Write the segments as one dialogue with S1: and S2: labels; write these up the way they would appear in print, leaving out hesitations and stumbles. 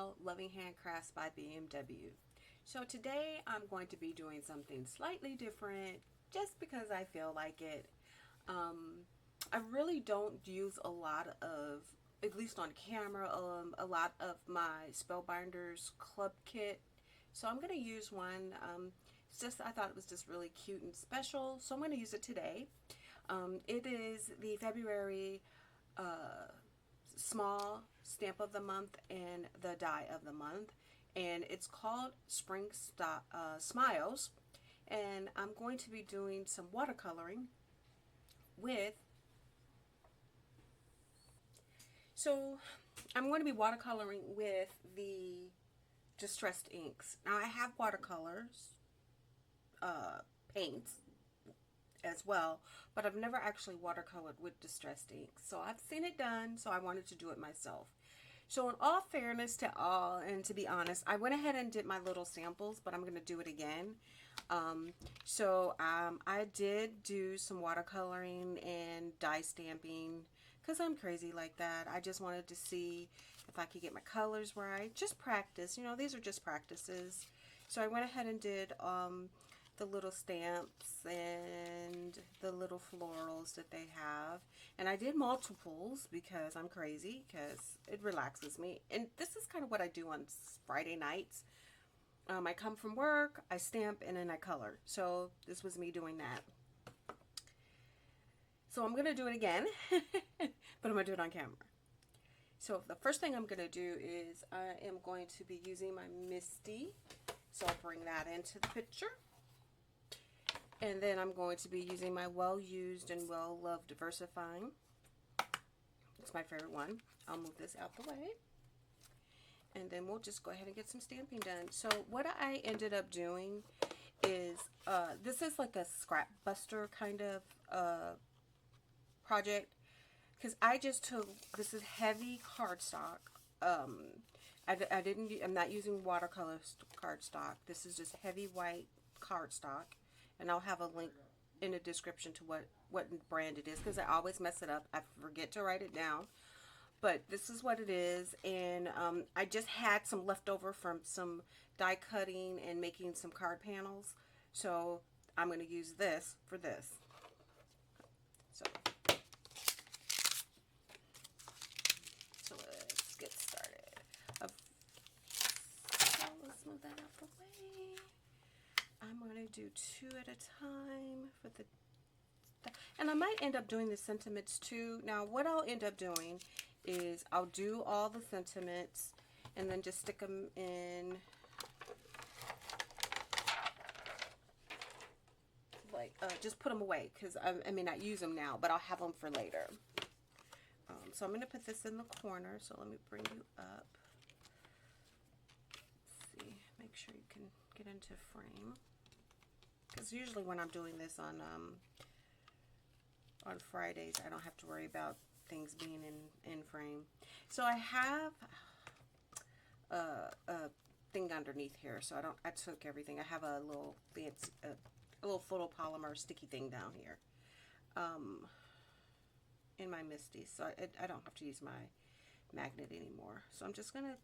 S1: Michelle, Loving Handcrafts by BMW. So today I'm going to be doing something slightly different just because I feel like it. I really don't use a lot of, at least on camera, a lot of my Spellbinders Club kit. So I'm going to use one. It's just, I thought it was just really cute and special. So I'm going to use it today. It is the February Small Stamp of the Month and the Die of the Month, and it's called Spring Smiles. And I'm going to be doing some watercoloring with, so I'm going to be watercoloring with the distressed inks. Now I have watercolors, paints as well, but I've never actually watercolored with distressed inks. So I've seen it done, so I wanted to do it myself. So in all fairness to all, and to be honest, I went ahead and did my little samples, but I'm going to do it again. I did do some watercoloring and dye stamping because I'm crazy like that. I just wanted to see if I could get my colors right. Just practice. You know, these are just practices. So I went ahead and did the little stamps and the little florals that they have, and I did multiples because I'm crazy, because it relaxes me. And this is kind of what I do on Friday nights. I come from work, I stamp, and then I color. So this was me doing that. So I'm gonna do it again, but I'm gonna do it on camera. So the first thing I'm gonna do is I am going to be using my Misty. So I'll bring that into the picture. And then I'm going to be using my well-used and well-loved Versafine. It's my favorite one. I'll move this out the way. And then we'll just go ahead and get some stamping done. So what I ended up doing is, this is like a scrap buster kind of project. Because I just took, this is heavy cardstock. I'm not using watercolor cardstock. This is just heavy white cardstock. And I'll have a link in the description to what brand it is, because I always mess it up. I forget to write it down. But this is what it is. And I just had some leftover from some die cutting and making some card panels. So I'm going to use this for this. So let's get started. So let's move that out the way. I'm going to do 2 at a time for the, and I might end up doing the sentiments too. Now what I'll end up doing is I'll do all the sentiments and then just stick them in, like just put them away, because I may not use them now, but I'll have them for later. So I'm going to put this in the corner. So let me bring you up. Let's see, make sure you can get into frame. Because usually when I'm doing this on Fridays, I don't have to worry about things being in frame. So I have a thing underneath here, so I took everything. I have a little fancy, a little photopolymer sticky thing down here in my Misty, so I don't have to use my magnet anymore. So I'm just gonna,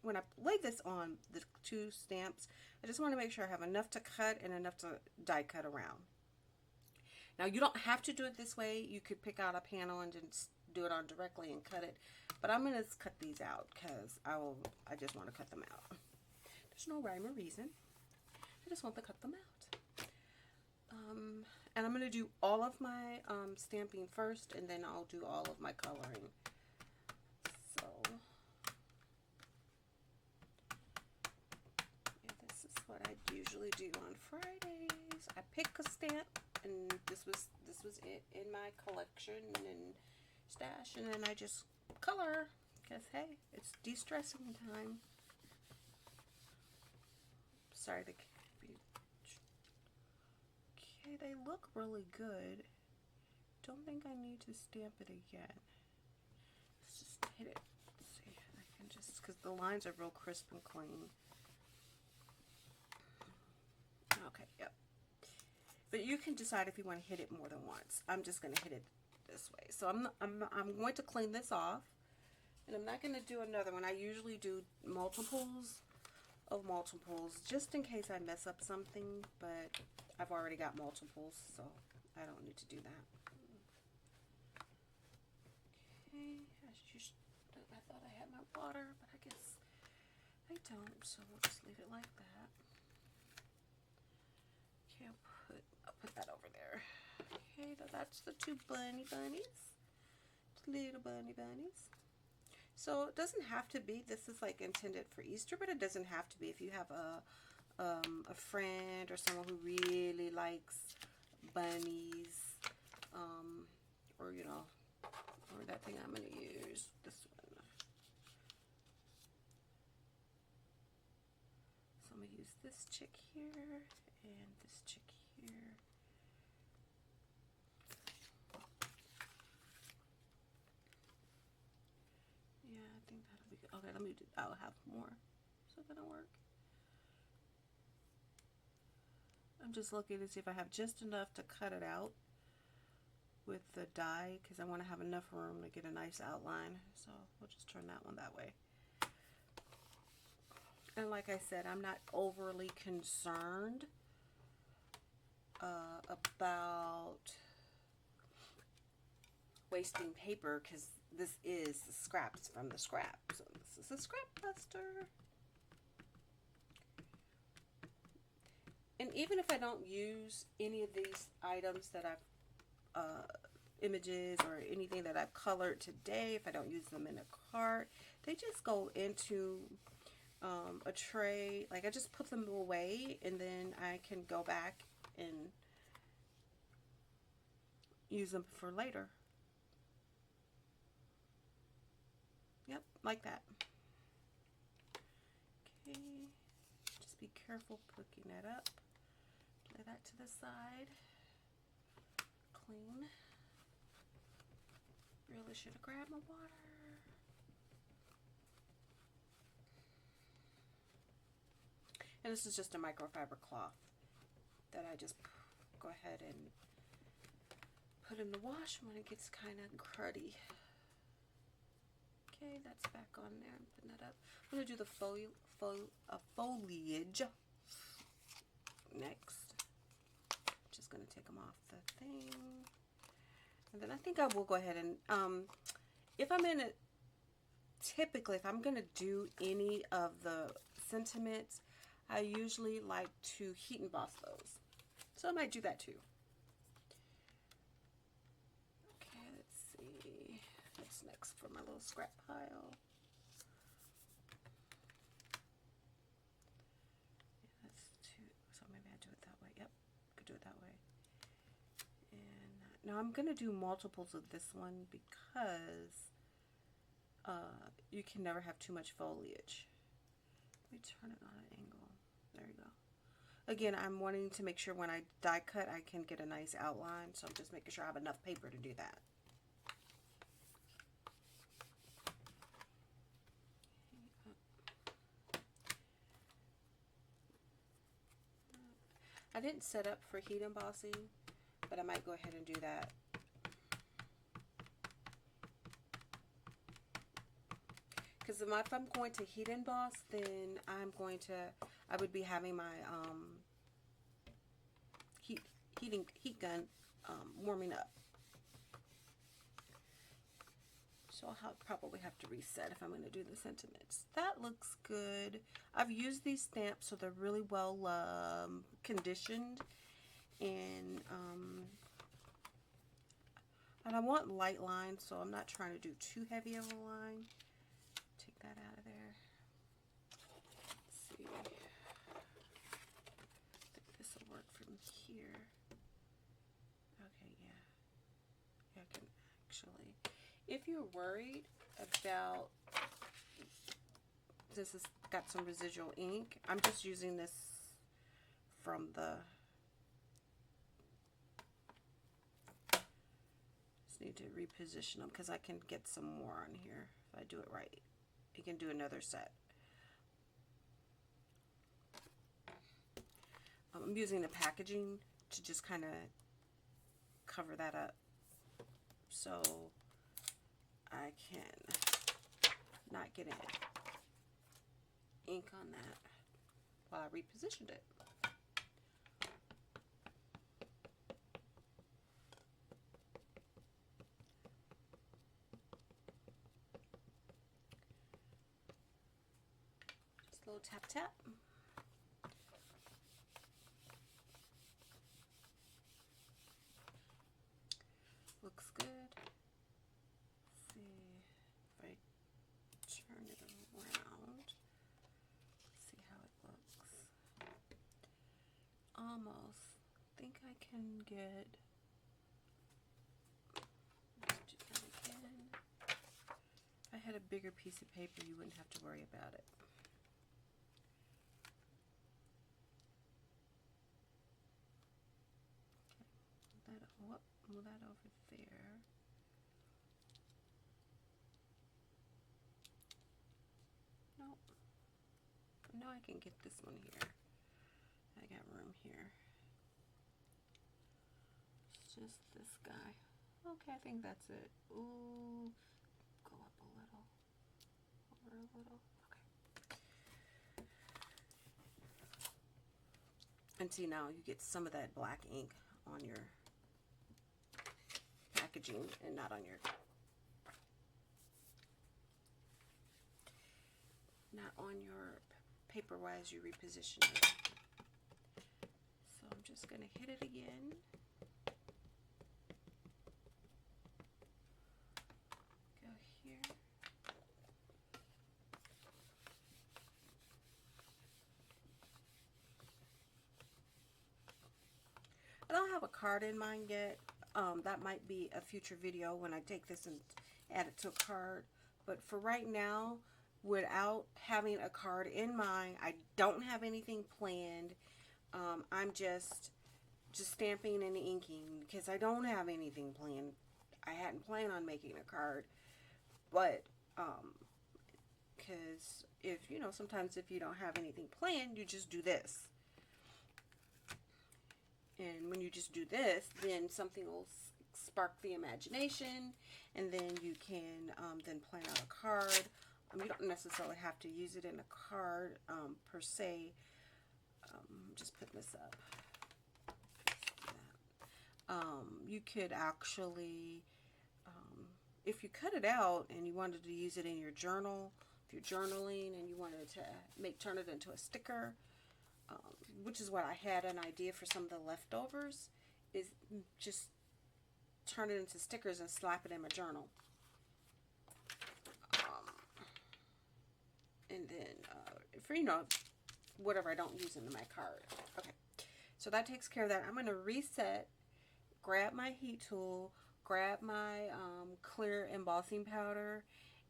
S1: when I lay this on the 2 stamps, I just want to make sure I have enough to cut and enough to die cut around. Now you don't have to do it this way. You could pick out a panel and just do it on directly and cut it. But I'm going to cut these out because I just want to cut them out. There's no rhyme or reason. I just want to cut them out. And I'm going to do all of my stamping first, and then I'll do all of my coloring. So this is what I usually do on Fridays. I pick a stamp, and this was it in my collection and stash, and then I just color, because hey, it's de-stressing time. Sorry, okay, they look really good. Don't think I need to stamp it again. Let's just hit it. Let's see, I can just, because the lines are real crisp and clean. Okay, yep. But you can decide if you want to hit it more than once. I'm just going to hit it this way. So I'm going to clean this off. And I'm not going to do another one. I usually do multiples of multiples just in case I mess up something, but I've already got multiples, so I don't need to do that. Okay, I thought I had my water, but I guess I don't, so we'll just leave it like that. Okay, I'll put that over there. Okay, that's the two bunnies. Little bunnies. So it doesn't have to be, this is like intended for Easter, but it doesn't have to be. If you have a friend or someone who really likes bunnies, or you know, or that thing I'm going to use, this one. So I'm going to use this chick here and this chick here. Yeah, I think that'll be good. Okay, let me do, I'll have more. So that'll work. I'm just looking to see if I have just enough to cut it out with the die, because I want to have enough room to get a nice outline. So we'll just turn that one that way. And like I said, I'm not overly concerned about wasting paper, because this is the scraps from the scrap. So this is a scrap buster. And even if I don't use any of these items that I've, images or anything that I've colored today, if I don't use them in a cart, they just go into a tray. Like I just put them away, and then I can go back and use them for later. Yep, like that. Okay, just be careful picking that up. Lay that to the side. Clean. Really should have grabbed my water. And this is just a microfiber cloth that I just go ahead and put in the wash when it gets kind of cruddy. Okay, that's back on there. I'm putting that up. I'm going to do the foliage next. Just going to take them off the thing. And then I think I will go ahead and, if I'm in it, typically if I'm going to do any of the sentiments, I usually like to heat emboss those. So I might do that too. Okay, let's see. What's next for my little scrap pile? Yeah, that's two. So maybe I do it that way. Yep, could do it that way. And now I'm going to do multiples of this one because you can never have too much foliage. Let me turn it on an angle. There you go. Again, I'm wanting to make sure when I die cut, I can get a nice outline. So I'm just making sure I have enough paper to do that. I didn't set up for heat embossing, but I might go ahead and do that. Because if I'm going to heat emboss, then I would be having my heat gun warming up. So I'll probably have to reset if I'm going to do the sentiments. That looks good. I've used these stamps, so they're really well conditioned, and I want light lines, so I'm not trying to do too heavy of a line. Take that out of there. Let's see. I think this will work from here. Okay, yeah. Yeah, I can actually. If you're worried about this has got some residual ink, I'm just using this from the. Just need to reposition them because I can get some more on here if I do it right. You can do another set. I'm using the packaging to just kind of cover that up so I can not getting ink on that while I repositioned it. Just a little tap tap. Looks good. Let's see if I turn it around. See how it looks. Almost. I think I can get. Let's do that again. If I had a bigger piece of paper, you wouldn't have to worry about it. Move that over there. Nope. Now I can get this one here. I got room here. It's just this guy. Okay, I think that's it. Ooh, go up a little. Over a little. Okay. And see, now you get some of that black ink on your packaging and not on your paper as you reposition it. So I'm just going to hit it again. Go here. I don't have a card in mind yet. That might be a future video when I take this and add it to a card. But for right now, without having a card in mind, I don't have anything planned. I'm just stamping and inking because I don't have anything planned. I hadn't planned on making a card, but because if you know, sometimes if you don't have anything planned, you just do this. And when you just do this, then something will spark the imagination, and then you can then plan out a card. You don't necessarily have to use it in a card per se. Just putting this up. You could actually, if you cut it out and you wanted to use it in your journal, if you're journaling and you wanted to turn it into a sticker, which is what I had an idea for some of the leftovers, is just turn it into stickers and slap it in my journal. And then, for, you know, whatever I don't use in my card. Okay, so that takes care of that. I'm going to reset, grab my heat tool, grab my clear embossing powder,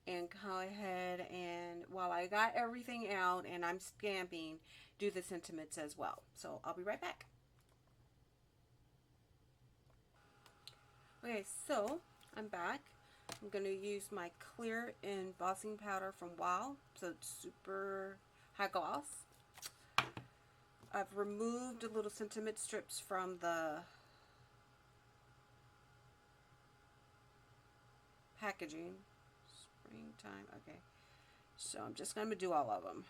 S1: and go ahead and, while I got everything out and I'm stamping, do the sentiments as well. So I'll be right back. Okay, so I'm back. I'm going to use my clear embossing powder from Wow, so it's super high gloss. I've removed the little sentiment strips from the packaging. Springtime, okay. So I'm just going to do all of them.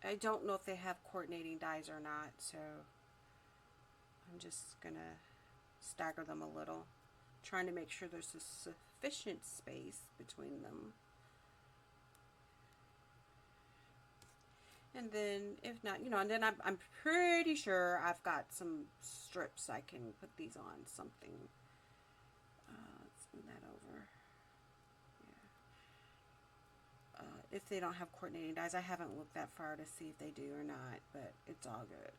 S1: I don't know if they have coordinating dies or not, so I'm just going to stagger them a little, trying to make sure there's a sufficient space between them. And then, if not, you know, and then I'm pretty sure I've got some strips I can put these on something. Let's move that over. Yeah. If they don't have coordinating dies, I haven't looked that far to see if they do or not, but it's all good.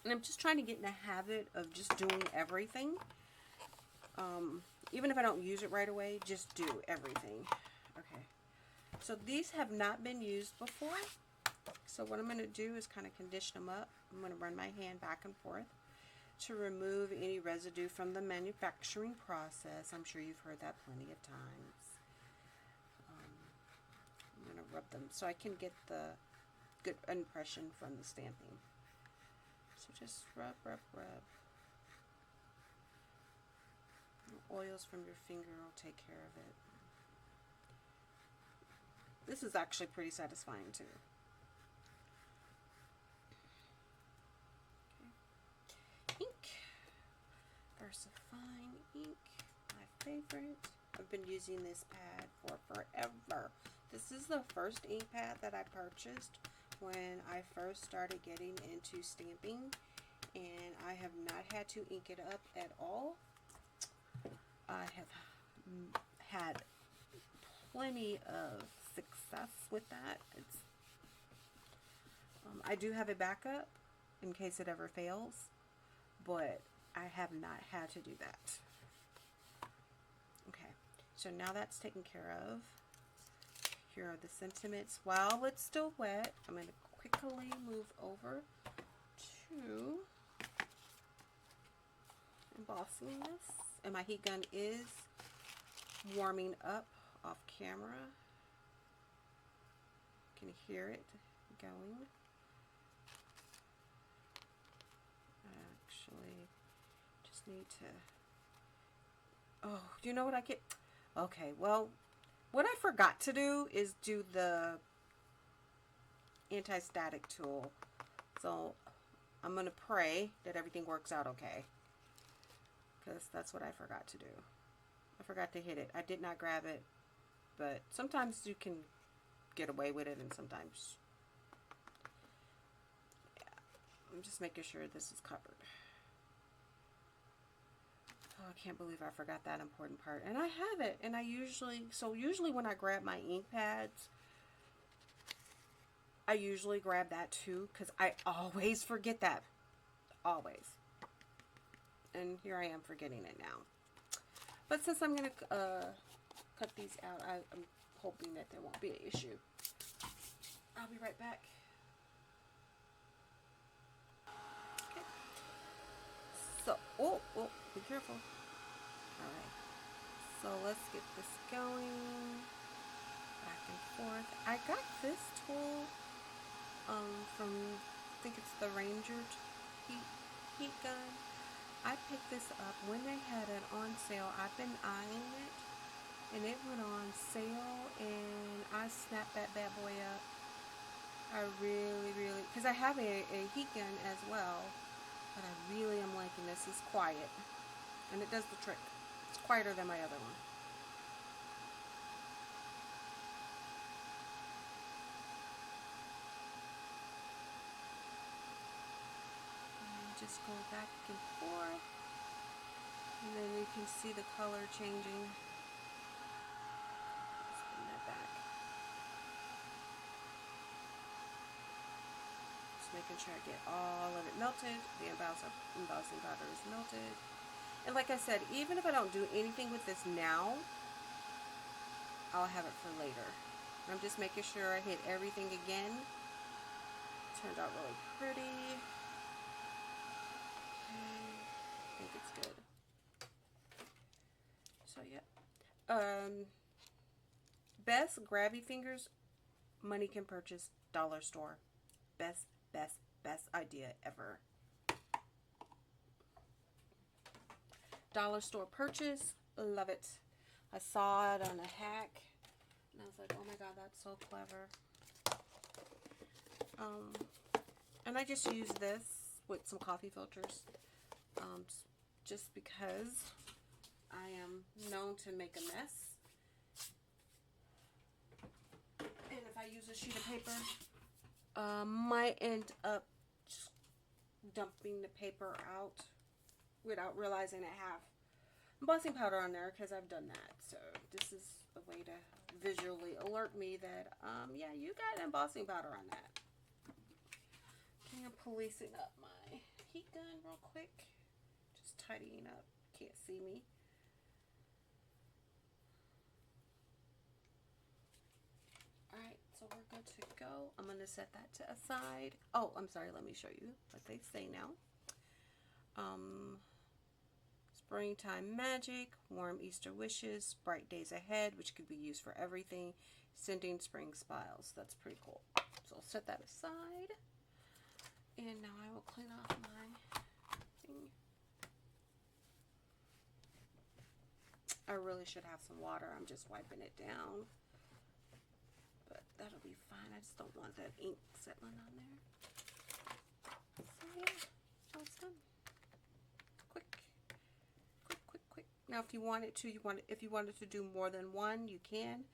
S1: And I'm just trying to get in the habit of just doing everything. Even if I don't use it right away, just do everything. Okay. So these have not been used before. So what I'm going to do is kind of condition them up. I'm going to run my hand back and forth to remove any residue from the manufacturing process. I'm sure you've heard that plenty of times. I'm going to rub them so I can get the good impression from the stamping. So just rub, rub, rub. Oils from your finger will take care of it. This is actually pretty satisfying too. Okay. Ink. Versafine ink, my favorite. I've been using this pad for forever. This is the first ink pad that I purchased when I first started getting into stamping, and I have not had to ink it up at all. I have had plenty of success with that. I do have a backup in case it ever fails, but I have not had to do that. Okay, so now that's taken care of. Here are the sentiments. While it's still wet, I'm going to quickly move over to embossing this. And my heat gun is warming up off camera. You can hear it going. I actually just need to... Oh, you know what I get? Okay, well, what I forgot to do is do the anti-static tool. So I'm going to pray that everything works out okay, because that's what I forgot to do. I forgot to hit it. I did not grab it, but sometimes you can get away with it, and sometimes, yeah. I'm just making sure this is covered. Oh, I can't believe I forgot that important part. And I have it, and usually when I grab my ink pads, I usually grab that too, because I always forget that. Always. And here I am forgetting it now. But since I'm going to cut these out, I'm hoping that there won't be an issue. I'll be right back. Okay. So, oh, be careful. Alright. So let's get this going. Back and forth. I got this tool from, I think it's the Ranger heat gun. I picked this up when they had it on sale. I've been eyeing it, and it went on sale, and I snapped that bad boy up. I really, because I have a heat gun as well, but I really am liking this. It's quiet, and it does the trick. It's quieter than my other one. Just go back and forth, and then you can see the color changing. Spin that back. Just making sure I get all of it melted. The embossing powder is melted. And like I said, even if I don't do anything with this now, I'll have it for later. I'm just making sure I hit everything again. Turned out really pretty. I think it's good. So yeah. Best grabby fingers money can purchase, dollar store. Best idea ever. Dollar store purchase, love it. I saw it on a hack and I was like, oh my god, that's so clever. And I just use this with some coffee filters. Just because I am known to make a mess. And if I use a sheet of paper, might end up just dumping the paper out without realizing I have embossing powder on there, because I've done that. So this is a way to visually alert me that, yeah, you got embossing powder on that. Okay, I'm policing up my heat gun real quick. Tidying up. Can't see me. Alright, so we're good to go. I'm going to set that to aside. Oh, I'm sorry. Let me show you what they say now. Springtime magic, warm Easter wishes, bright days ahead, which could be used for everything, sending spring smiles. That's pretty cool. So I'll set that aside. And now I will clean off my thing. I really should have some water. I'm just wiping it down. But that'll be fine. I just don't want that ink settling on there. So yeah, almost done. Quick. Now if you wanted to, if you wanted to do more than one, you can.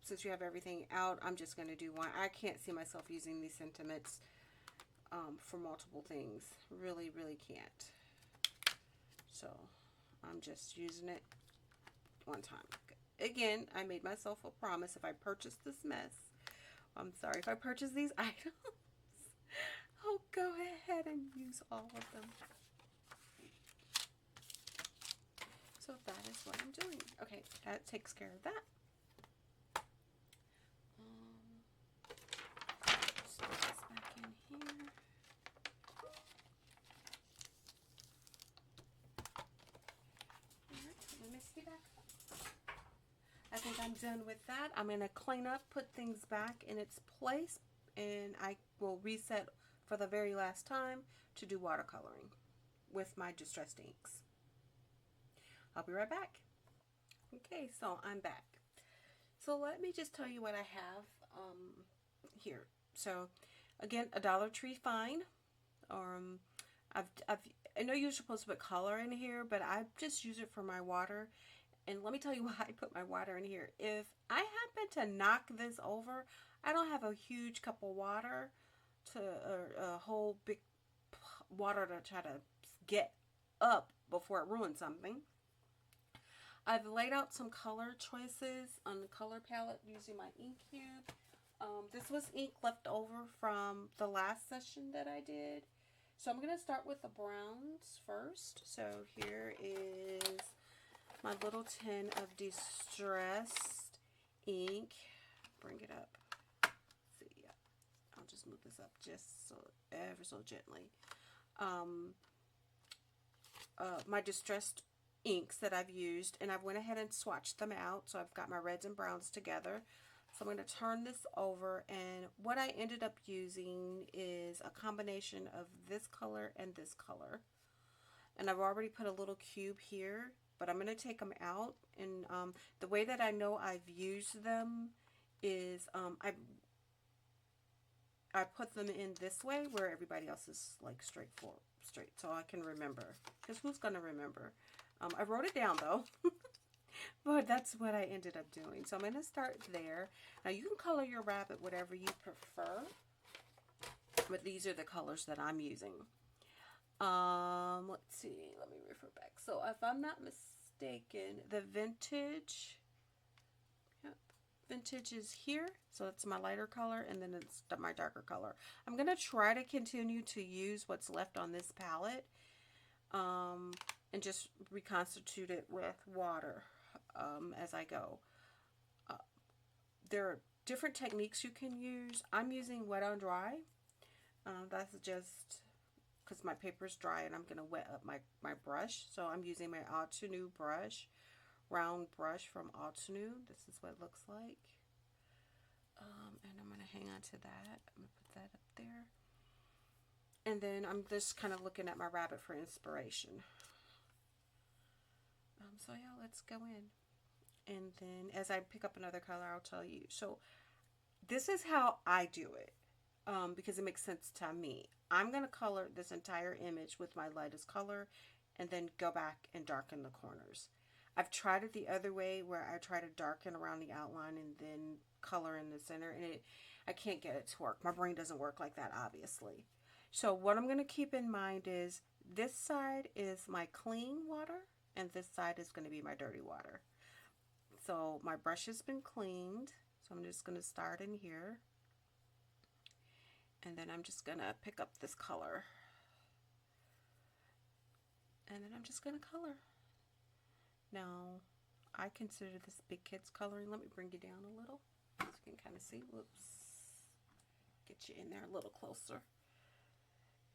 S1: Since you have everything out, I'm just going to do one. I can't see myself using these sentiments for multiple things. Really can't. So I'm just using it one time. Again, I made myself a promise. If I purchase this mess, I'm sorry, if I purchase these items, I'll go ahead and use all of them. So that is what I'm doing. Okay, that takes care of that. So this back in here. Let me see that. I think I'm done with that. I'm going to clean up, put things back in its place, and I will reset for the very last time to do watercoloring with my distressed inks. I'll be right back. Okay, so I'm back. So let me just tell you what I have here. So again, a Dollar Tree fine. I know you're supposed to put color in here, but I just use it for my water. And let me tell you why I put my water in here. If I happen to knock this over, I don't have a huge cup of water or a whole big water to try to get up before it ruins something. I've laid out some color choices on the color palette using my ink cube. This was ink left over from the last session that I did. So I'm going to start with the browns first. So here is my little tin of distressed ink. Bring it up. Let's see, yeah. I'll just move this up just so ever so gently. My distressed inks that I've used, and I've went ahead and swatched them out. So I've got my reds and browns together. So I'm going to turn this over, and what I ended up using is a combination of this color and this color. And I've already put a little cube here, but I'm going to take them out. And the way that I know I've used them is I put them in this way where everybody else is like straight, so I can remember. Because who's going to remember? I wrote it down though. But that's what I ended up doing. So I'm going to start there. Now you can color your rabbit whatever you prefer. But these are the colors that I'm using. Let's see. Let me refer back. So if I'm not mistaken, the vintage. Yep. Vintage is here. So it's my lighter color, and then it's my darker color. I'm going to try to continue to use what's left on this palette. And just reconstitute it with water as I go. There are different techniques you can use. I'm using wet on dry. That's just because my paper's dry and I'm going to wet up my brush. So I'm using my Altenew brush, round brush from Altenew. This is what it looks like. And I'm going to hang on to that. I'm going to put that up there. And then I'm just kind of looking at my rabbit for inspiration. So yeah, let's go in. And then as I pick up another color, I'll tell you. So this is how I do it because it makes sense to me. I'm going to color this entire image with my lightest color and then go back and darken the corners. I've tried it the other way where I try to darken around the outline and then color in the center, and I can't get it to work. My brain doesn't work like that, obviously. So what I'm going to keep in mind is this side is my clean water and this side is going to be my dirty water. So my brush has been cleaned, so I'm just going to start in here, and then I'm just going to pick up this color, and then I'm just going to color. Now I consider this big kids coloring. Let me bring you down a little so you can kind of see. Whoops, get you in there a little closer.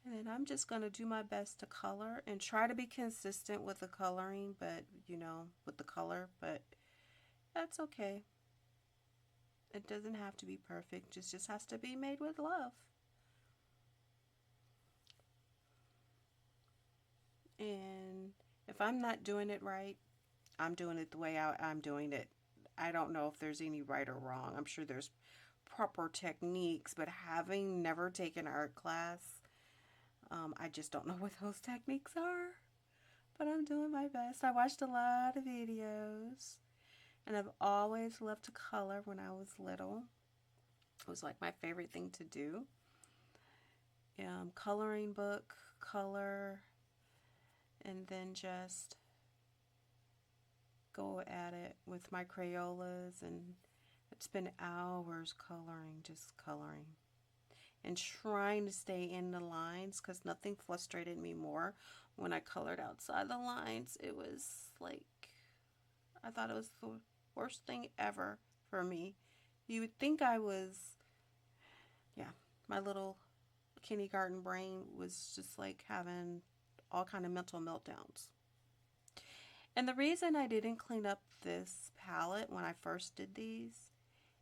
S1: And then I'm just going to do my best to color and try to be consistent with the coloring, but you know, with the color, but that's okay. It doesn't have to be perfect. It just has to be made with love. And if I'm not doing it right, I'm doing it the way I'm doing it. I don't know if there's any right or wrong. I'm sure there's proper techniques, but having never taken art class, I just don't know what those techniques are. But I'm doing my best. I watched a lot of videos, and I've always loved to color when I was little. It was like my favorite thing to do. Coloring book, color, and then just go at it with my Crayolas, and I'd spend hours coloring, just coloring. And trying to stay in the lines, because nothing frustrated me more when I colored outside the lines. It was like, I thought it was the worst thing ever for me. You would think I was, yeah, my little kindergarten brain was just like having all kind of mental meltdowns. And the reason I didn't clean up this palette when I first did these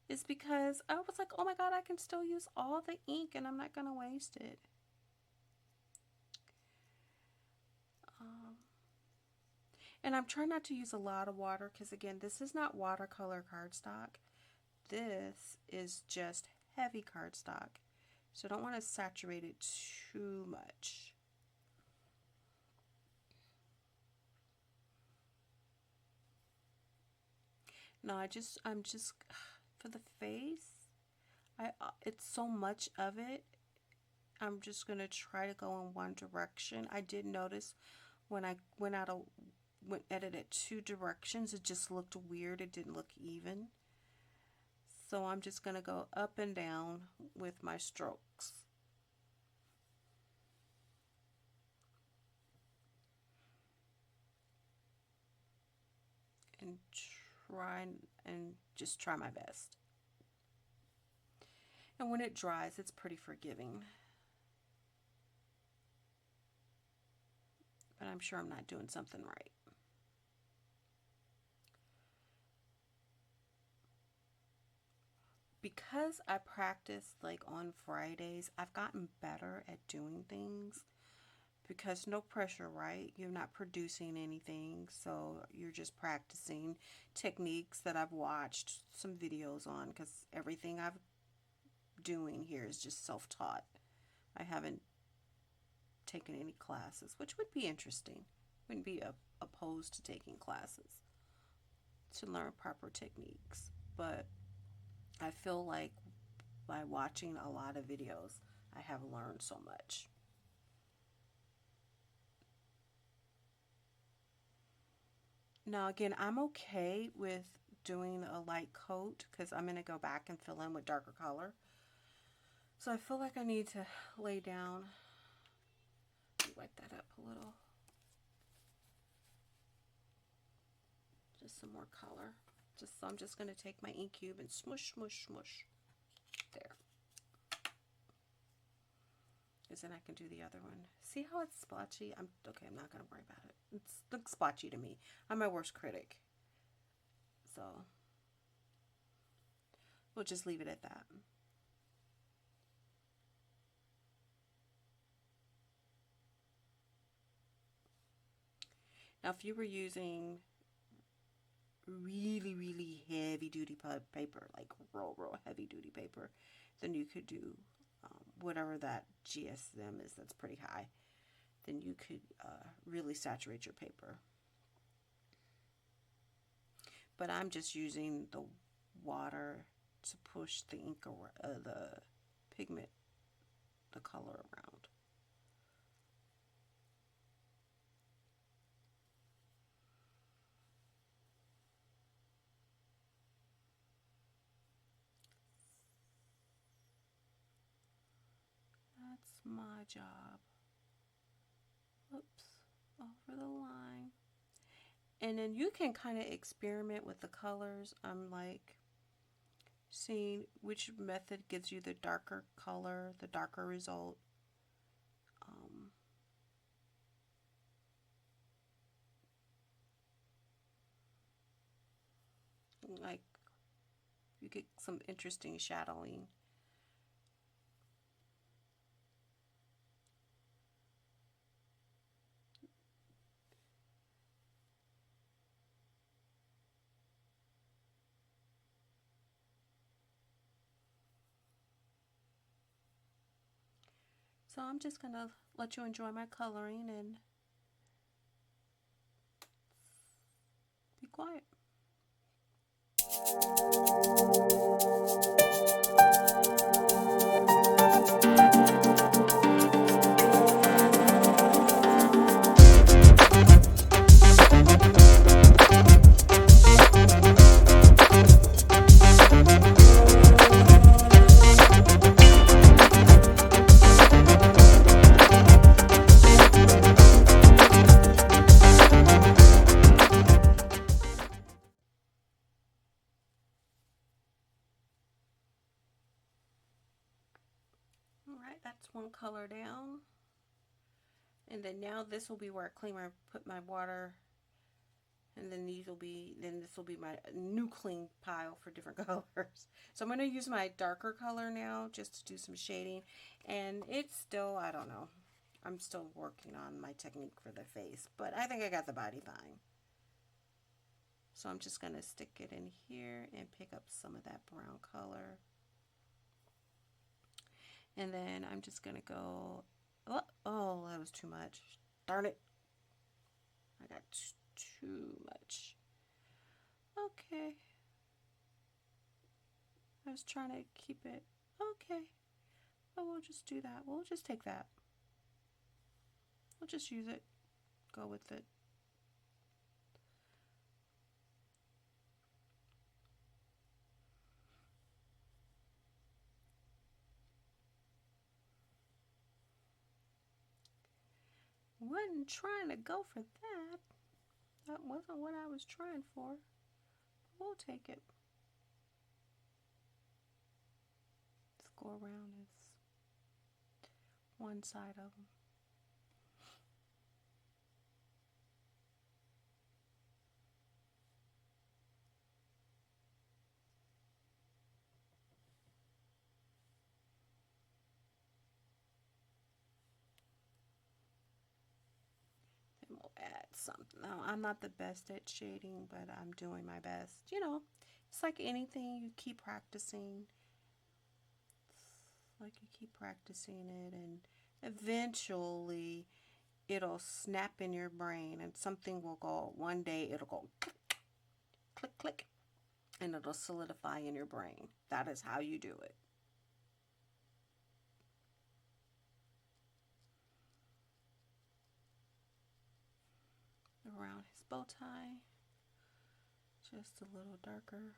S1: is because I was like, oh my god, I can still use all the ink and I'm not going to waste it. And I'm trying not to use a lot of water because, again, this is not watercolor cardstock. This is just heavy cardstock. So I don't want to saturate it too much. No, I'm just, for the face, it's so much of it. I'm just going to try to go in one direction. I did notice when I edited two directions, it just looked weird. It didn't look even. So I'm just going to go up and down with my strokes. And just try my best. And when it dries, it's pretty forgiving. But I'm sure I'm not doing something right. Because I practice like on Fridays, I've gotten better at doing things. Because no pressure, right? You're not producing anything, so you're just practicing techniques that I've watched some videos on, because everything I'm doing here is just self-taught. I haven't taken any classes, which would be interesting. Wouldn't be opposed to taking classes to learn proper techniques, but I feel like by watching a lot of videos, I have learned so much. Now, again, I'm okay with doing a light coat because I'm going to go back and fill in with darker color. So I feel like I need to lay down. Wipe that up a little. Just some more color. So I'm just going to take my ink cube and smush, smush, smush. There. Because then I can do the other one. See how it's splotchy? I'm not going to worry about it. It looks splotchy to me. I'm my worst critic. So we'll just leave it at that. Now, if you were using really, really heavy duty paper, like real heavy duty paper, then you could do whatever that GSM is that's pretty high. Then you could really saturate your paper. But I'm just using the water to push the ink or the pigment, the color around. That's my job. Oops, over the line. And then you can kind of experiment with the colors. I'm like seeing which method gives you the darker color, the darker result. Like you get some interesting shadowing. So I'm just going to let you enjoy my coloring and be quiet. Alright, that's one color down. And then now this will be where I clean my, put my water, and then these will be, then this will be my new clean pile for different colors. So I'm going to use my darker color now just to do some shading. And it's still, I don't know, I'm still working on my technique for the face, but I think I got the body fine. So I'm just going to stick it in here and pick up some of that brown color. And then I'm just going to go, oh, that was too much. Darn it. I got too much. Okay. I was trying to keep it. Okay. Oh, we'll just do that. We'll just take that. We'll just use it. Go with it. Wasn't trying to go for that. That wasn't what I was trying for. We'll take it. Let's go around this one side of them. Then we'll add something. Now, I'm not the best at shading, but I'm doing my best. You know, it's like anything, you keep practicing. It's like you keep practicing it, and eventually it'll snap in your brain, and something will go, one day it'll go click, click, click, and it'll solidify in your brain. That is how you do it. Around his bow tie, just a little darker.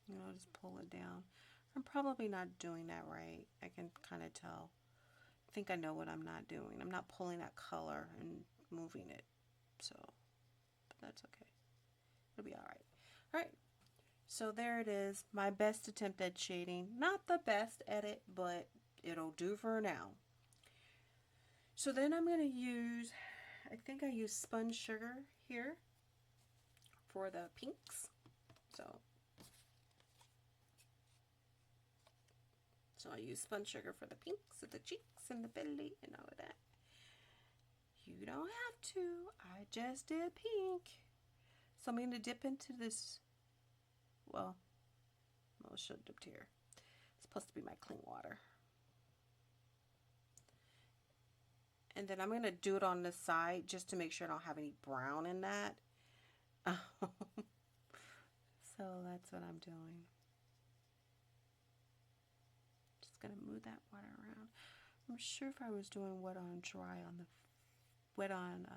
S1: You know, just pull it down. I'm probably not doing that right. I can kind of tell. I think I know what I'm not doing. I'm not pulling that color and moving it. So, but that's okay. It'll be alright. Alright. So there it is. My best attempt at shading. Not the best at it, but it'll do for now. So then I'm going to use, I think I use sponge sugar here for the pinks. So I use sponge sugar for the pinks of the cheeks and the belly and all of that. You don't have to. I just did pink. So I'm going to dip into this, well, I should have dipped here. It's supposed to be my clean water. And then I'm going to do it on this side just to make sure I don't have any brown in that. So that's what I'm doing. Just going to move that water around. I'm sure if I was doing wet on dry on the wet on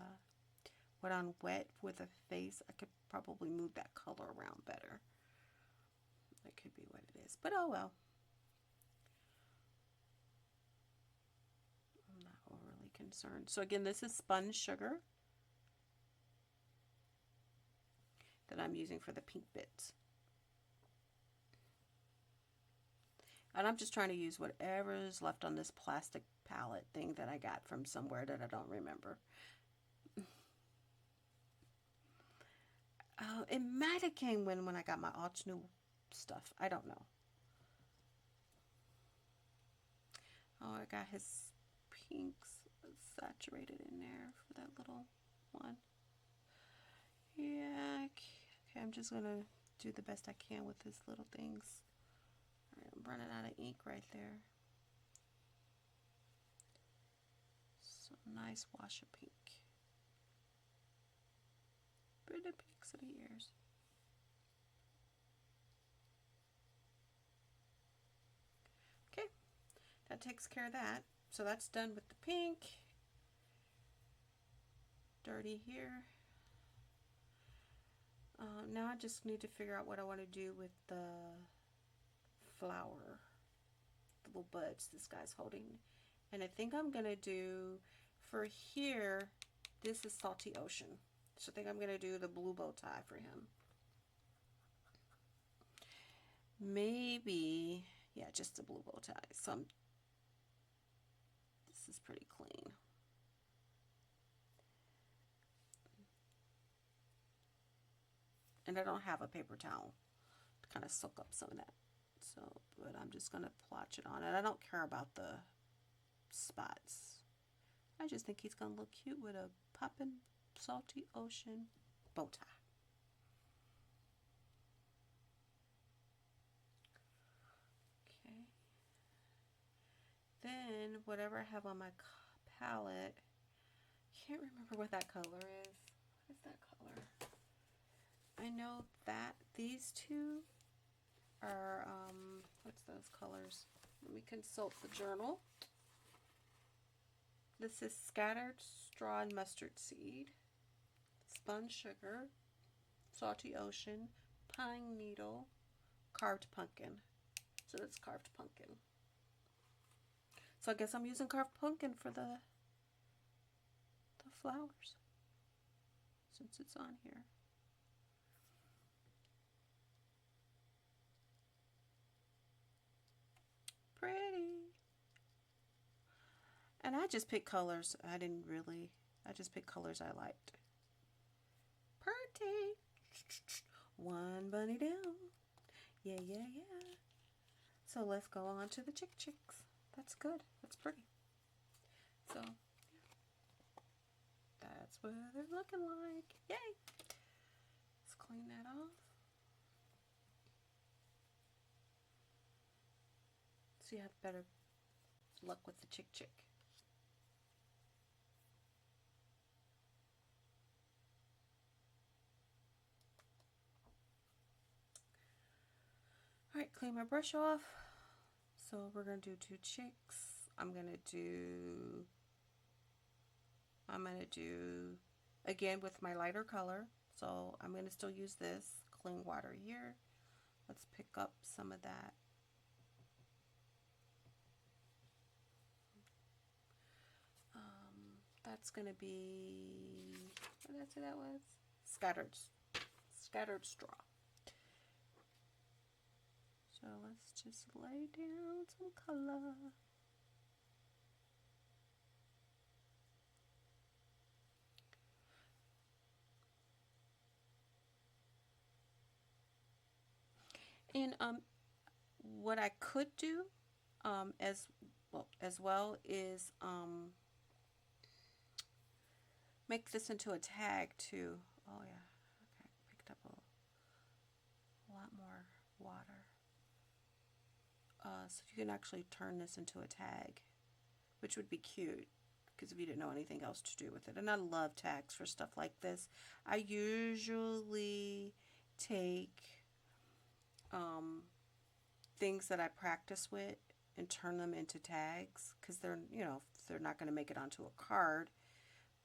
S1: wet with a face, I could probably move that color around better. That could be what it is, but oh well. I'm not overly concerned. So again, this is sponge sugar that I'm using for the pink bits. And I'm just trying to use whatever is left on this plastic palette thing that I got from somewhere that I don't remember. It might have came when I got my Arch New stuff. I don't know. Oh, I got his pinks saturated in there for that little one. Yeah, okay, I'm just going to do the best I can with his little things. running out of ink right there. So nice wash of pink. Pretty pinks of the ears. Okay, that takes care of that. So that's done with the pink. Dirty here. Now I just need to figure out what I want to do with the flower, the little buds this guy's holding. And I think I'm going to do, for here, this is Salty Ocean. So I think I'm going to do the blue bow tie for him. Maybe, yeah, just the blue bow tie. This is pretty clean. And I don't have a paper towel to kind of soak up some of that. So, but I'm just going to plotch it on. And I don't care about the spots. I just think he's going to look cute with a poppin' Salty Ocean bow tie. Okay. Then, whatever I have on my palette, can't remember what that color is. What is that color? I know that these two are, what's those colors? Let me consult the journal. This is Scattered Straw and Mustard Seed, Spun Sugar, Salty Ocean, Pine Needle, Carved Pumpkin. So that's Carved Pumpkin. So I guess I'm using Carved Pumpkin for the flowers, since it's on here. Pretty. And I just picked colors. I just picked colors I liked. Pretty. One bunny down. Yeah, yeah, yeah. So let's go on to the chicks. That's good. That's pretty. So, yeah. That's what they're looking like. Yay. Let's clean that off. So you have better luck with the chick. Alright, clean my brush off. So we're going to do two chicks. I'm going to do, again, with my lighter color. So I'm going to still use this clean water here. Let's pick up some of that. That's going to be, what did I say that was? Scattered straw. So let's just lay down some color. And what I could do as well is make this into a tag too. Oh yeah, okay, picked up a lot more water. So you can actually turn this into a tag, which would be cute, because if you didn't know anything else to do with it. And I love tags for stuff like this. I usually take things that I practice with and turn them into tags, because they're not going to make it onto a card,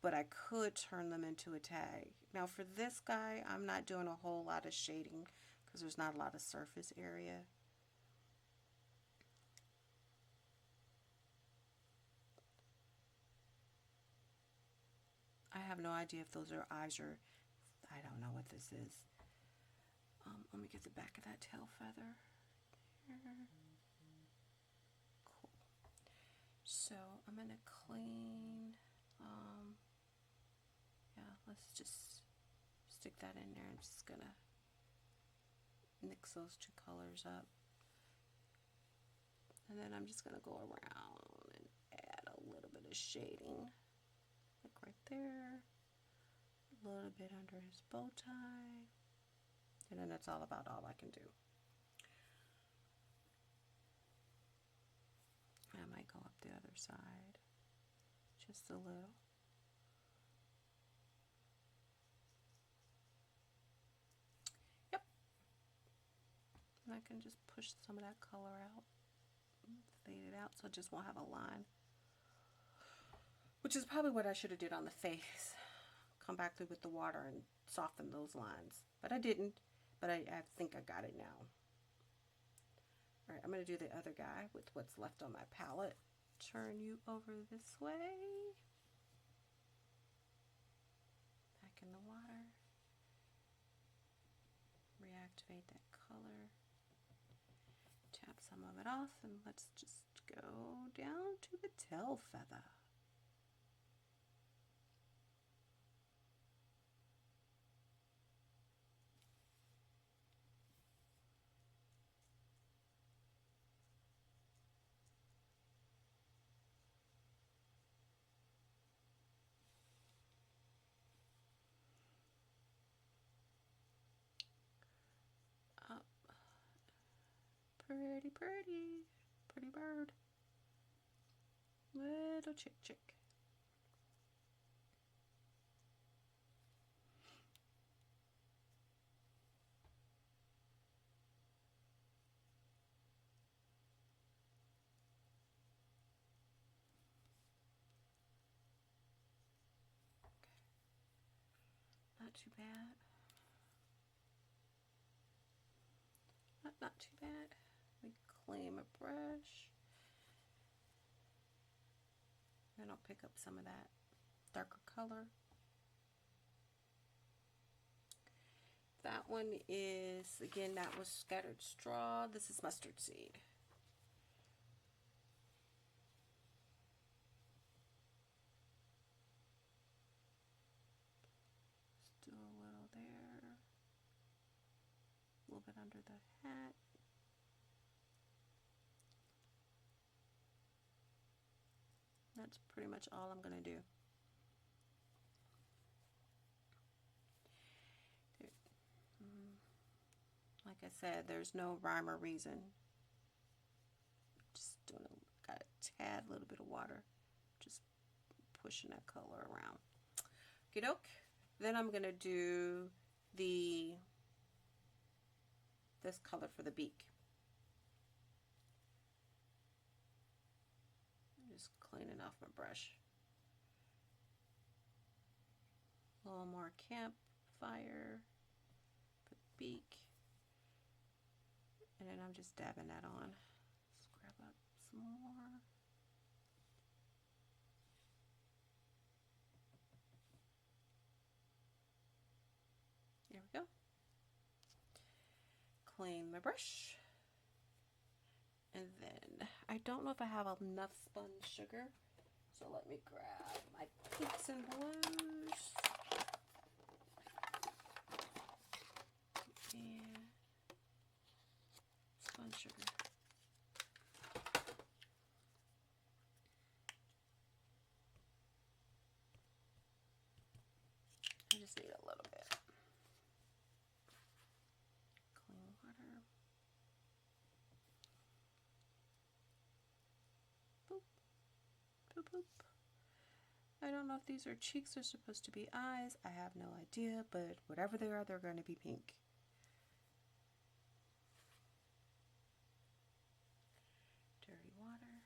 S1: but I could turn them into a tag. Now for this guy, I'm not doing a whole lot of shading because there's not a lot of surface area. I have no idea if those are eyes or, I don't know what this is. Let me get the back of that tail feather. Cool. So I'm going to clean, yeah, let's just stick that in there. I'm just going to mix those two colors up. And then I'm just going to go around and add a little bit of shading. Like right there. A little bit under his bow tie. And then that's all I can do. might go up the other side, just a little. Yep. And I can just push some of that color out, fade it out so it just won't have a line. Which is probably what I should have did on the face. Come back through with the water and soften those lines. But I didn't, but I think I got it now. Alright, I'm going to do the other guy with what's left on my palette. Turn you over this way. Back in the water. Reactivate that color. Tap some of it off and let's just go down to the tail feather. Pretty, pretty, pretty bird. Little chick chick. Not too bad. Not too bad. Let me clean my brush. Then I'll pick up some of that darker color. That one is, again, that was scattered straw. This is mustard seed. Just do a little there. A little bit under the hat. That's pretty much all I'm going to do. Like I said, there's no rhyme or reason. Just doing got a tad little bit of water. Just pushing that color around. Okey doke. Then I'm going to do this color for the beak. Just cleaning off my brush. A little more campfire for the beak. And then I'm just dabbing that on. Just grab up some more. There we go. Clean my brush. And then, I don't know if I have enough spun sugar, so let me grab my pinks and blues. And spun sugar. I just need a little bit. Clean water. Boop. Boop, boop. I don't know if these are cheeks or supposed to be eyes. I have no idea, but whatever they are, they're going to be pink. Dirty water.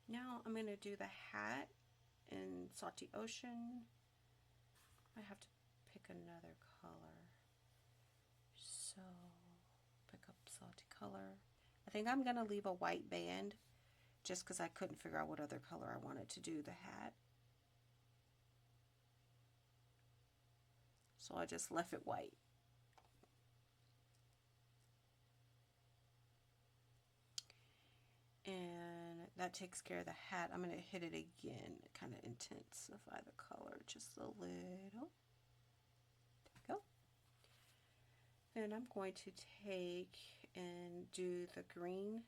S1: Now I'm going to do the hat in Salty Ocean. I have to pick another color. So, pick up Salty Color. I think I'm going to leave a white band just because I couldn't figure out what other color I wanted to do the hat. So I just left it white. And that takes care of the hat. I'm going to hit it again, kind of intensify the color just a little. There we go. Then I'm going to take and do the green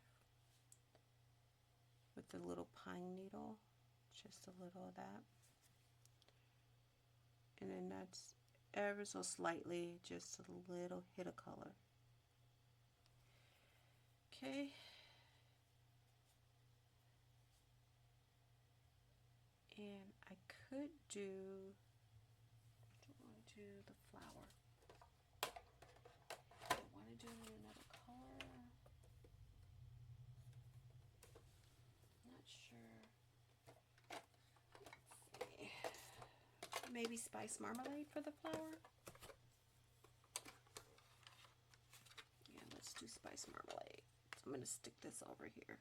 S1: with the little pine needle, just a little of that. And then that's ever so slightly, just a little hit of color. Okay. And I could do, I want to do the flower. I want to do another color. Not sure. Let's see. Maybe spice marmalade for the flower. Yeah, let's do spice marmalade. So I'm going to stick this over here.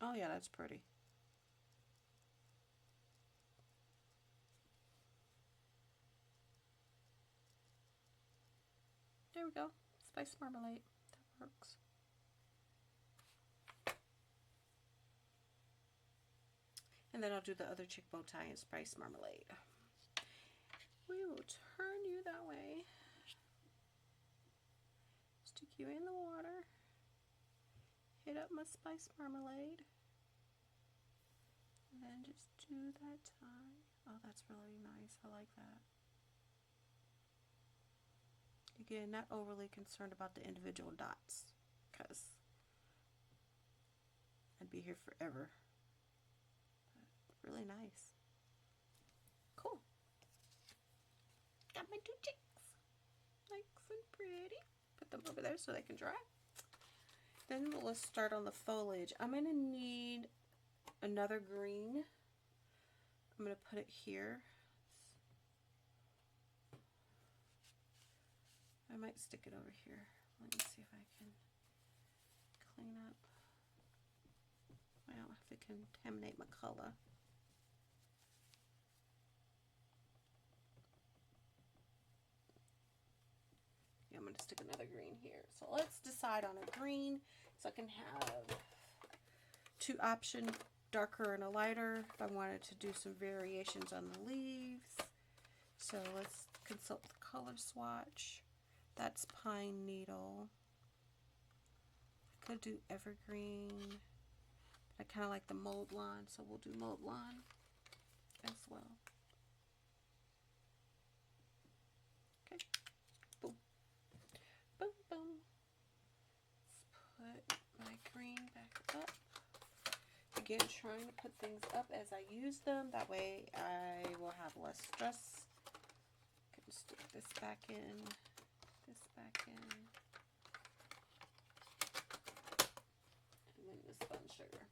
S1: Oh yeah, that's pretty. There we go. Spice marmalade. That works. And then I'll do the other chick bow tie in spice marmalade. We will turn you that way. Stick you in the water. Hit up my spice marmalade. And then just do that tie. Oh, that's really nice. I like that. Again, not overly concerned about the individual dots, because I'd be here forever. But really nice. Cool. Got my two chicks. Nice and pretty. Put them over there so they can dry. Then let's start on the foliage. I'm going to need another green. I'm going to put it here. I might stick it over here. Let me see if I can clean up. Well, if it can contaminate my color. Yeah, I'm going to stick another green here. So let's decide on a green. So I can have two options, darker and a lighter, if I wanted to do some variations on the leaves. So let's consult the color swatch. That's pine needle. I could do evergreen. I kind of like the mold lawn, so we'll do mold lawn as well. Okay. Boom. Boom, boom. Let's put my green back up. Again, trying to put things up as I use them. That way I will have less stress. Can stick this back in. This back in. And then this bun sugar.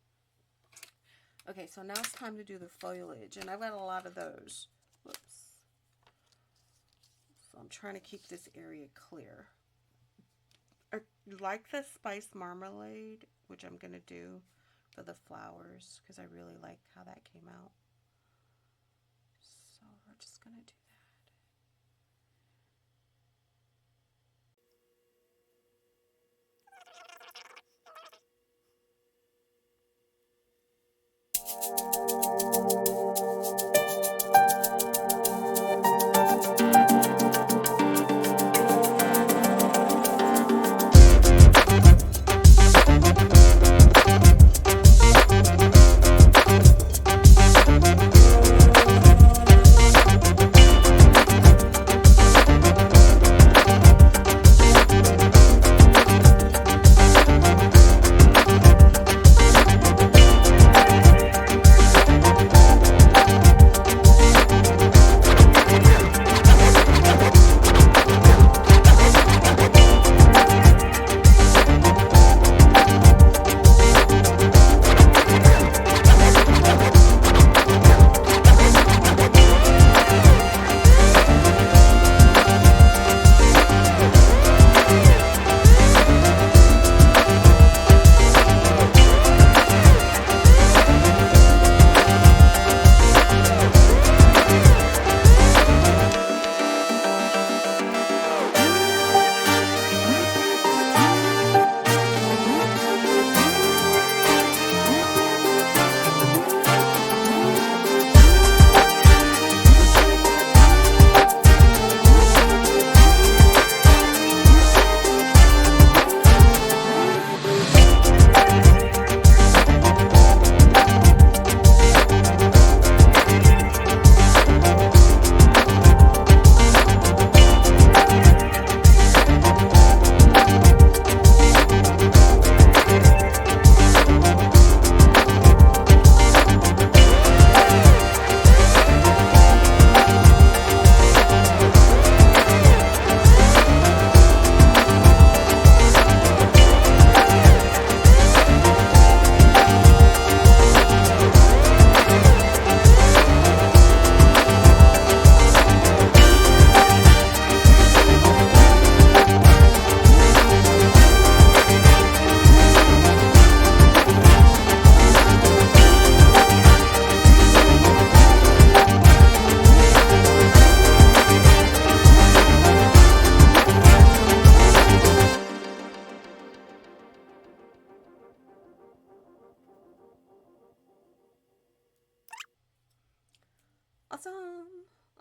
S1: Okay, so now it's time to do the foliage. And I've got a lot of those. Whoops. So I'm trying to keep this area clear. I like the spice marmalade, which I'm going to do for the flowers, because I really like how that came out. So we're just going to do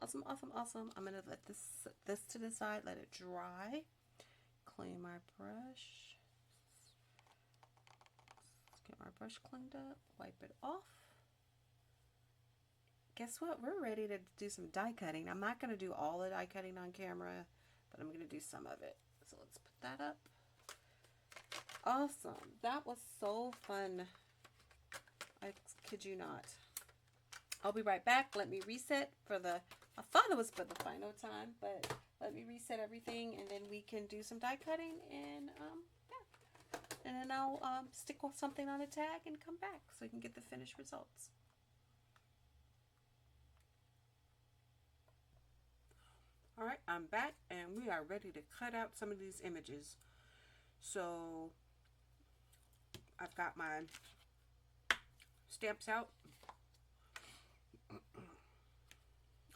S1: Awesome, awesome, awesome. I'm gonna let this to the side, let it dry. Clean my brush. Let's get my brush cleaned up. Wipe it off. Guess what? We're ready to do some die cutting. I'm not gonna do all the die cutting on camera, but I'm gonna do some of it. So let's put that up. Awesome. That was so fun. I kid you not. I'll be right back. Let me reset for the, I thought it was for the final time, but let me reset everything and then we can do some die cutting and yeah. And then I'll stick something on a tag and come back so you can get the finished results. All right, I'm back and we are ready to cut out some of these images. So I've got my stamps out.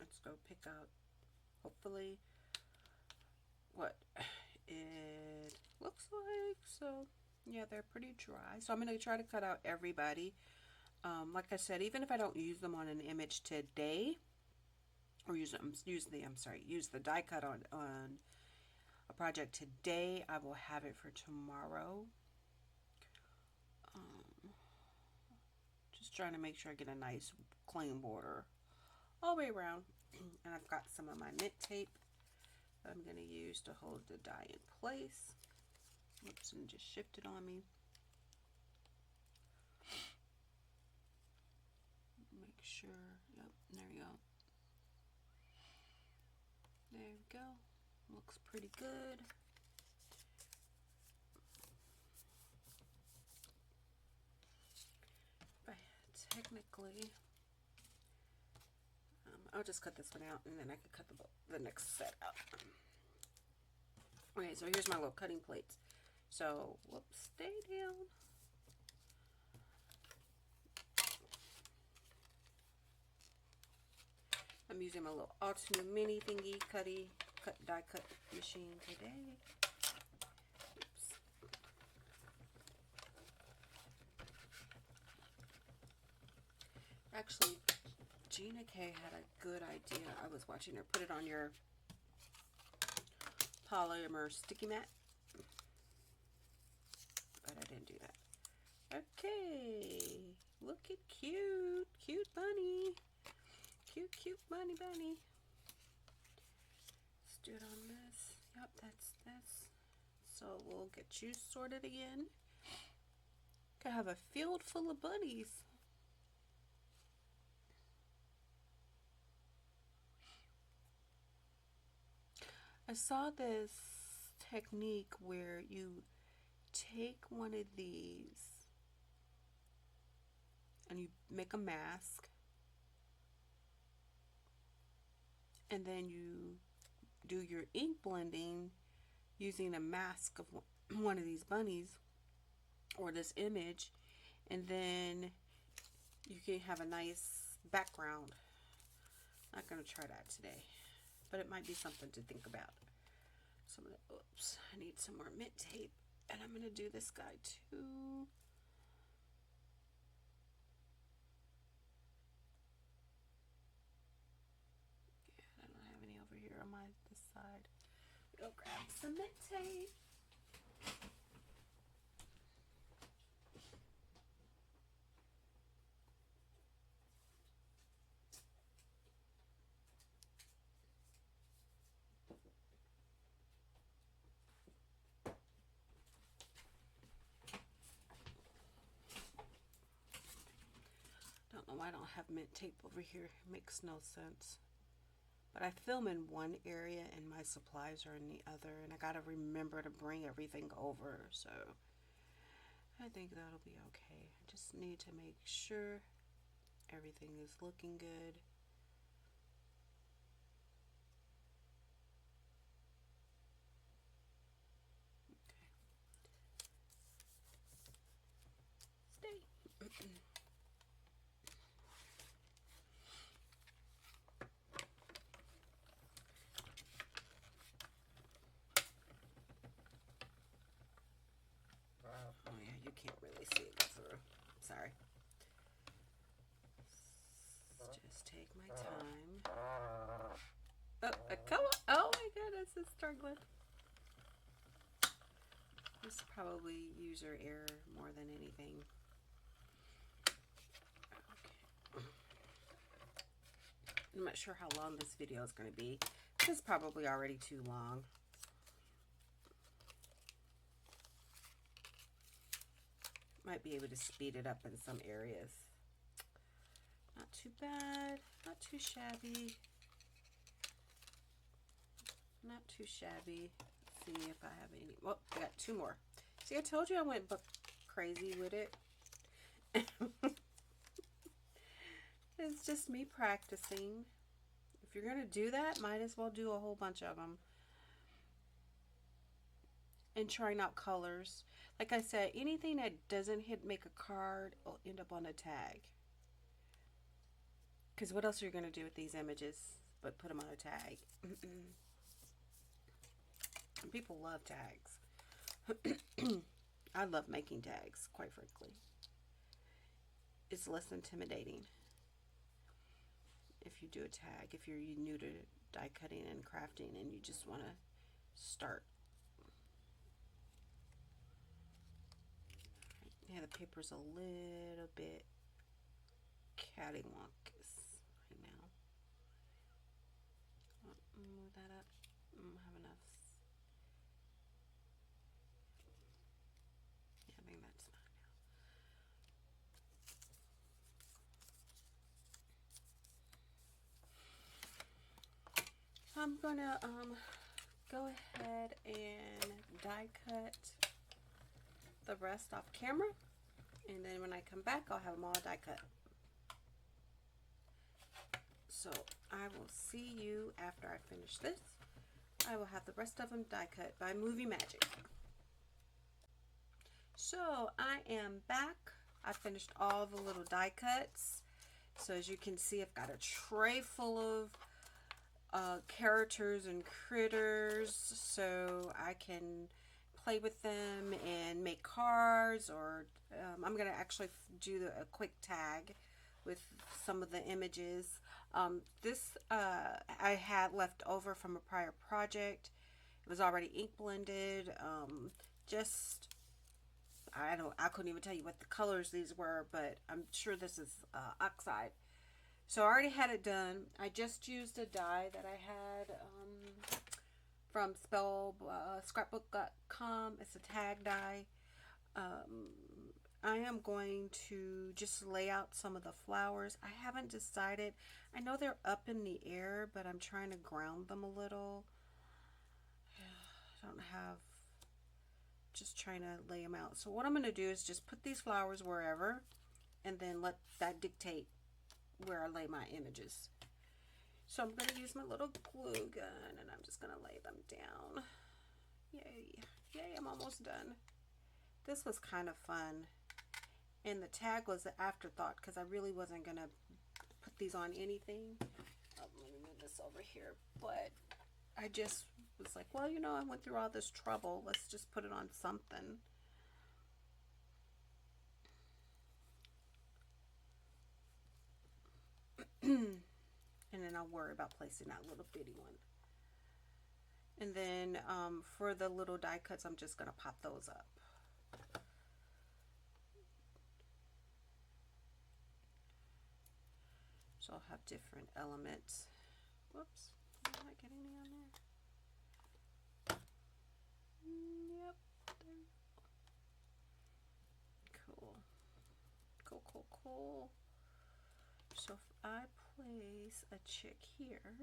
S1: Let's go pick out, hopefully, what it looks like. So yeah, they're pretty dry. So I'm going to try to cut out everybody. Like I said, even if I don't use them on an image today, or use the die cut on a project today, I will have it for tomorrow. Just trying to make sure I get a nice clean border all the way around. And I've got some of my mint tape that I'm going to use to hold the die in place. Oops, and just shifted on me. Make sure, yep, there we go. There we go. Looks pretty good. But technically, I'll just cut this one out and then I can cut the next set out. Okay, so here's my little cutting plates. So, whoops, stay down. I'm using my little Ultimate Mini thingy die cut machine today. Oops. Actually, Gina K had a good idea. I was watching her put it on your polymer sticky mat, but I didn't do that. Okay, look at cute bunny. Cute bunny. Let's do it on this. Yep, that's this. So we'll get you sorted again. Could have a field full of bunnies. I saw this technique where you take one of these and you make a mask. And then you do your ink blending using a mask of one of these bunnies or this image, and then you can have a nice background. Not going to try that today, but it might be something to think about. So I'm gonna, oops, I need some more mint tape, and I'm going to do this guy too. On this side. Go grab some mint tape. Don't know why I don't have mint tape over here. It makes no sense. But I film in one area and my supplies are in the other, and I gotta remember to bring everything over, so I think that'll be okay. I just need to make sure everything is looking good. Okay. Stay. Oh yeah, you can't really see it through. Sorry. Just take my time. But come on. Oh my goodness, it's struggling. This is probably user error more than anything. Okay. I'm not sure how long this video is going to be. This is probably already too long. Might be able to speed it up in some areas. Not too bad, not too shabby. Not too shabby. Let's see if I have any. Well, I got two more. See, I told you I went crazy with it. It's just me practicing. If you're going to do that, might as well do a whole bunch of them. And trying out colors. Like I said, anything that doesn't make a card will end up on a tag. Because what else are you going to do with these images but put them on a tag? And people love tags. I love making tags, quite frankly. It's less intimidating if you do a tag, if you're new to die cutting and crafting and you just want to start. Yeah, the paper's a little bit cattywampus right now. Move that up. I don't have enough. Yeah, I think that's fine now. I'm gonna go ahead and die cut the rest off camera, and then when I come back I'll have them all die cut. So I will see you after I finish this. I will have the rest of them die cut by movie magic. So I am back. I finished all the little die cuts. So as you can see, I've got a tray full of characters and critters, so I can play with them and make cards, or I'm going to actually do a quick tag with some of the images. This I had left over from a prior project. It was already ink blended. I couldn't even tell you what the colors these were, but I'm sure this is oxide. So I already had it done. I just used a die that I had from scrapbook.com. It's a tag die. I am going to just lay out some of the flowers. I haven't decided. I know they're up in the air, but I'm trying to ground them a little. I don't have, just trying to lay them out. So what I'm going to do is just put these flowers wherever, and then let that dictate where I lay my images. So I'm going to use my little glue gun, and I'm just going to lay them down. Yay. Yay, I'm almost done. This was kind of fun. And the tag was an afterthought because I really wasn't going to put these on anything. Oh, let me move this over here. But I just was like, well, you know, I went through all this trouble. Let's just put it on something. And then I'll worry about placing that little bitty one. And then for the little die cuts, I'm just going to pop those up. So I'll have different elements. Whoops, am I not getting any on there? Yep. There. Cool. Cool, cool, cool. So if I place a chick here,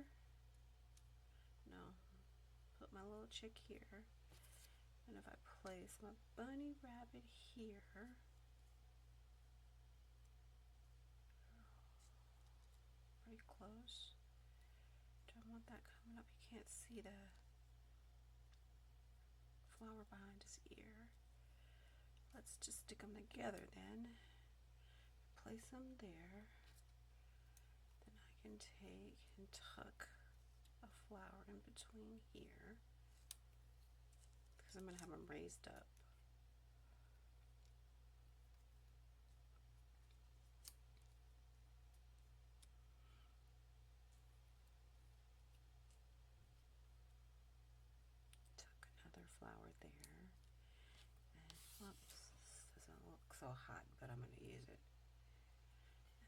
S1: no, put my little chick here, and if I place my bunny rabbit here, pretty close. Don't want that coming up. You can't see the flower behind his ear. Let's just stick them together then. Place them there. Then I can take and tuck a flower in between here, because I'm going to have them raised up. there. And whoops, this doesn't look so hot, but I'm going to use it.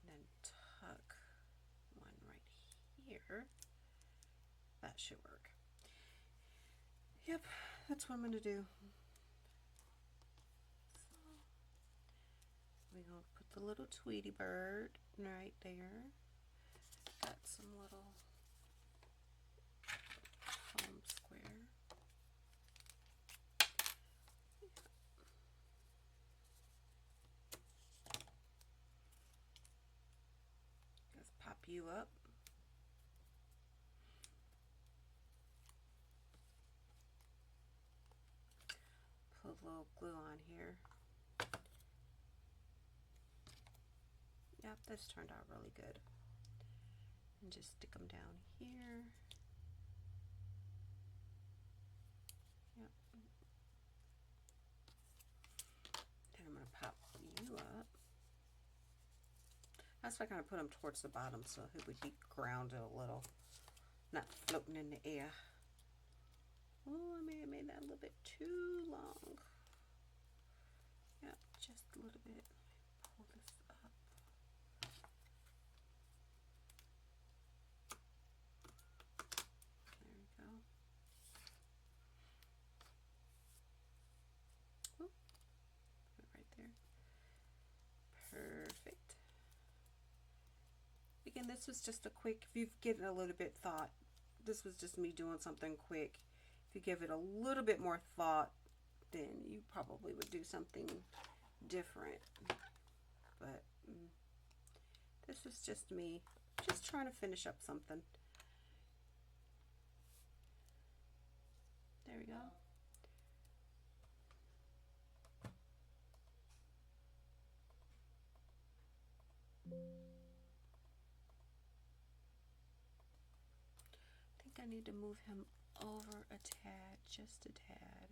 S1: And then tuck one right here. That should work. Yep, that's what I'm going to do. So we're going to put the little Tweety bird right there. Got some little foam square. Just pop you up. Put a little glue on here. Yep, this turned out really good. And just stick them down here. Yep. Then I'm going to pop you up. That's why I kind of put them towards the bottom so it would be grounded a little, not floating in the air. Oh, I may have made that a little bit too long. Yep, just a little bit. Pull this up. There we go. Oh, put it right there. Perfect. Again, this was just a quick, if you've given a little bit thought, this was just me doing something quick. If you give it a little bit more thought, then you probably would do something different. But this is just me, just trying to finish up something. There we go. I think I need to move him over a tad, just a tad.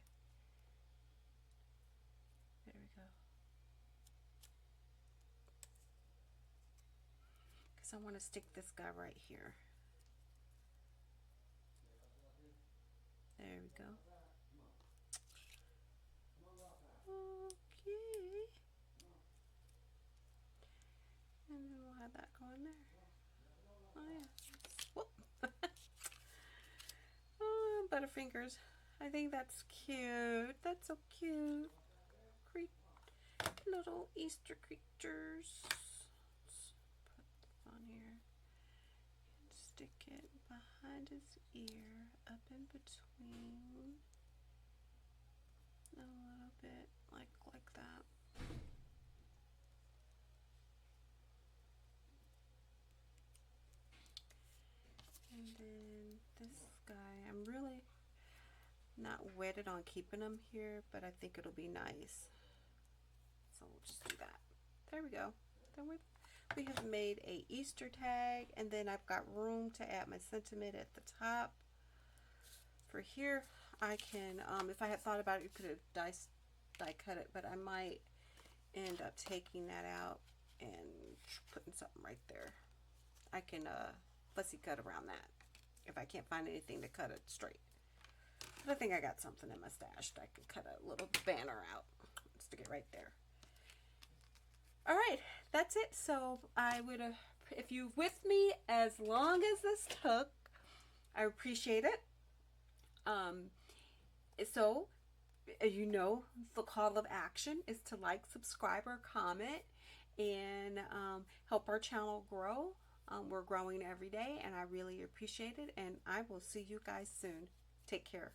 S1: There we go. Because I want to stick this guy right here. There we go. Okay. And then we'll have that going there. Oh yeah. Whoop. Oh, Butterfingers. I think that's cute. That's so cute. Little Easter creatures. Let's put this on here and stick it behind his ear, up in between, a little bit like that. And then this guy, I'm really not wedded on keeping him here, but I think it'll be nice. So we'll just do that. There we go. Then we have made a Easter tag, and then I've got room to add my sentiment at the top. For here, I can, if I had thought about it, you could have die cut it, but I might end up taking that out and putting something right there. I can fussy cut around that if I can't find anything to cut it straight. But I think I got something in my stash that I can cut a little banner out. Stick it right there. All right, that's it. So I would, if you're with me as long as this took, I appreciate it. So, you know, the call of action is to like, subscribe, or comment, and help our channel grow. We're growing every day, and I really appreciate it. And I will see you guys soon. Take care.